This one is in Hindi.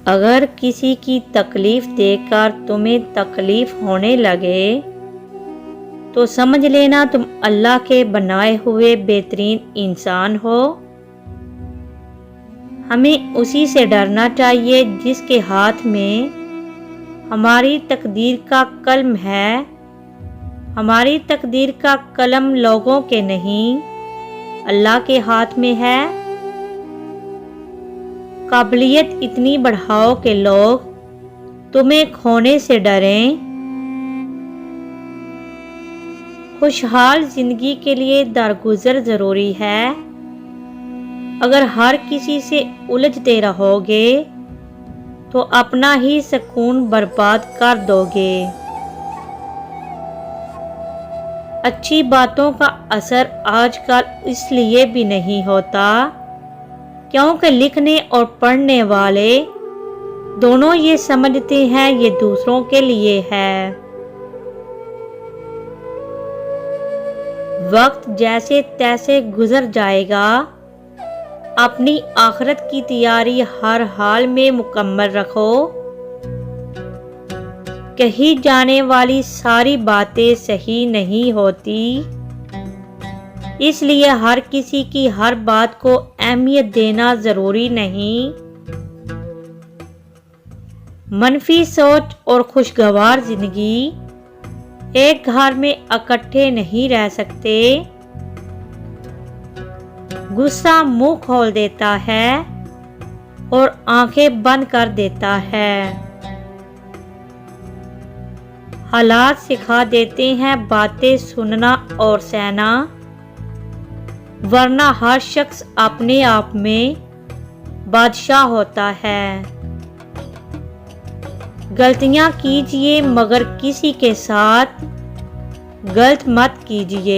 अगर किसी की तकलीफ देखकर तुम्हें तकलीफ होने लगे तो समझ लेना तुम अल्लाह के बनाए हुए बेहतरीन इंसान हो। हमें उसी से डरना चाहिए जिसके हाथ में हमारी तकदीर का कलम है। हमारी तकदीर का कलम लोगों के नहीं, अल्लाह के हाथ में है। काबिलियत इतनी बढ़ाओ कि लोग तुम्हें खोने से डरें। खुशहाल जिंदगी के लिए दरगुजर जरूरी है। अगर हर किसी से उलझते रहोगे तो अपना ही सुकून बर्बाद कर दोगे। अच्छी बातों का असर आजकल इसलिए भी नहीं होता क्योंकि लिखने और पढ़ने वाले दोनों ये समझते हैं ये दूसरों के लिए है। वक्त जैसे तैसे गुजर जाएगा। अपनी आखिरत की तैयारी हर हाल में मुकम्मल रखो। कही जाने वाली सारी बातें सही नहीं होती, इसलिए हर किसी की हर बात को अहमियत देना जरूरी नहीं। मनफी सोच और खुशगवार जिंदगी एक घर में इकट्ठे नहीं रह सकते। गुस्सा मुंह खोल देता है और आंखें बंद कर देता है। हालात सिखा देते हैं बातें सुनना और सहना, वरना हर शख्स अपने आप में बादशाह होता है। गलतियां कीजिए मगर किसी के साथ गलत मत कीजिए।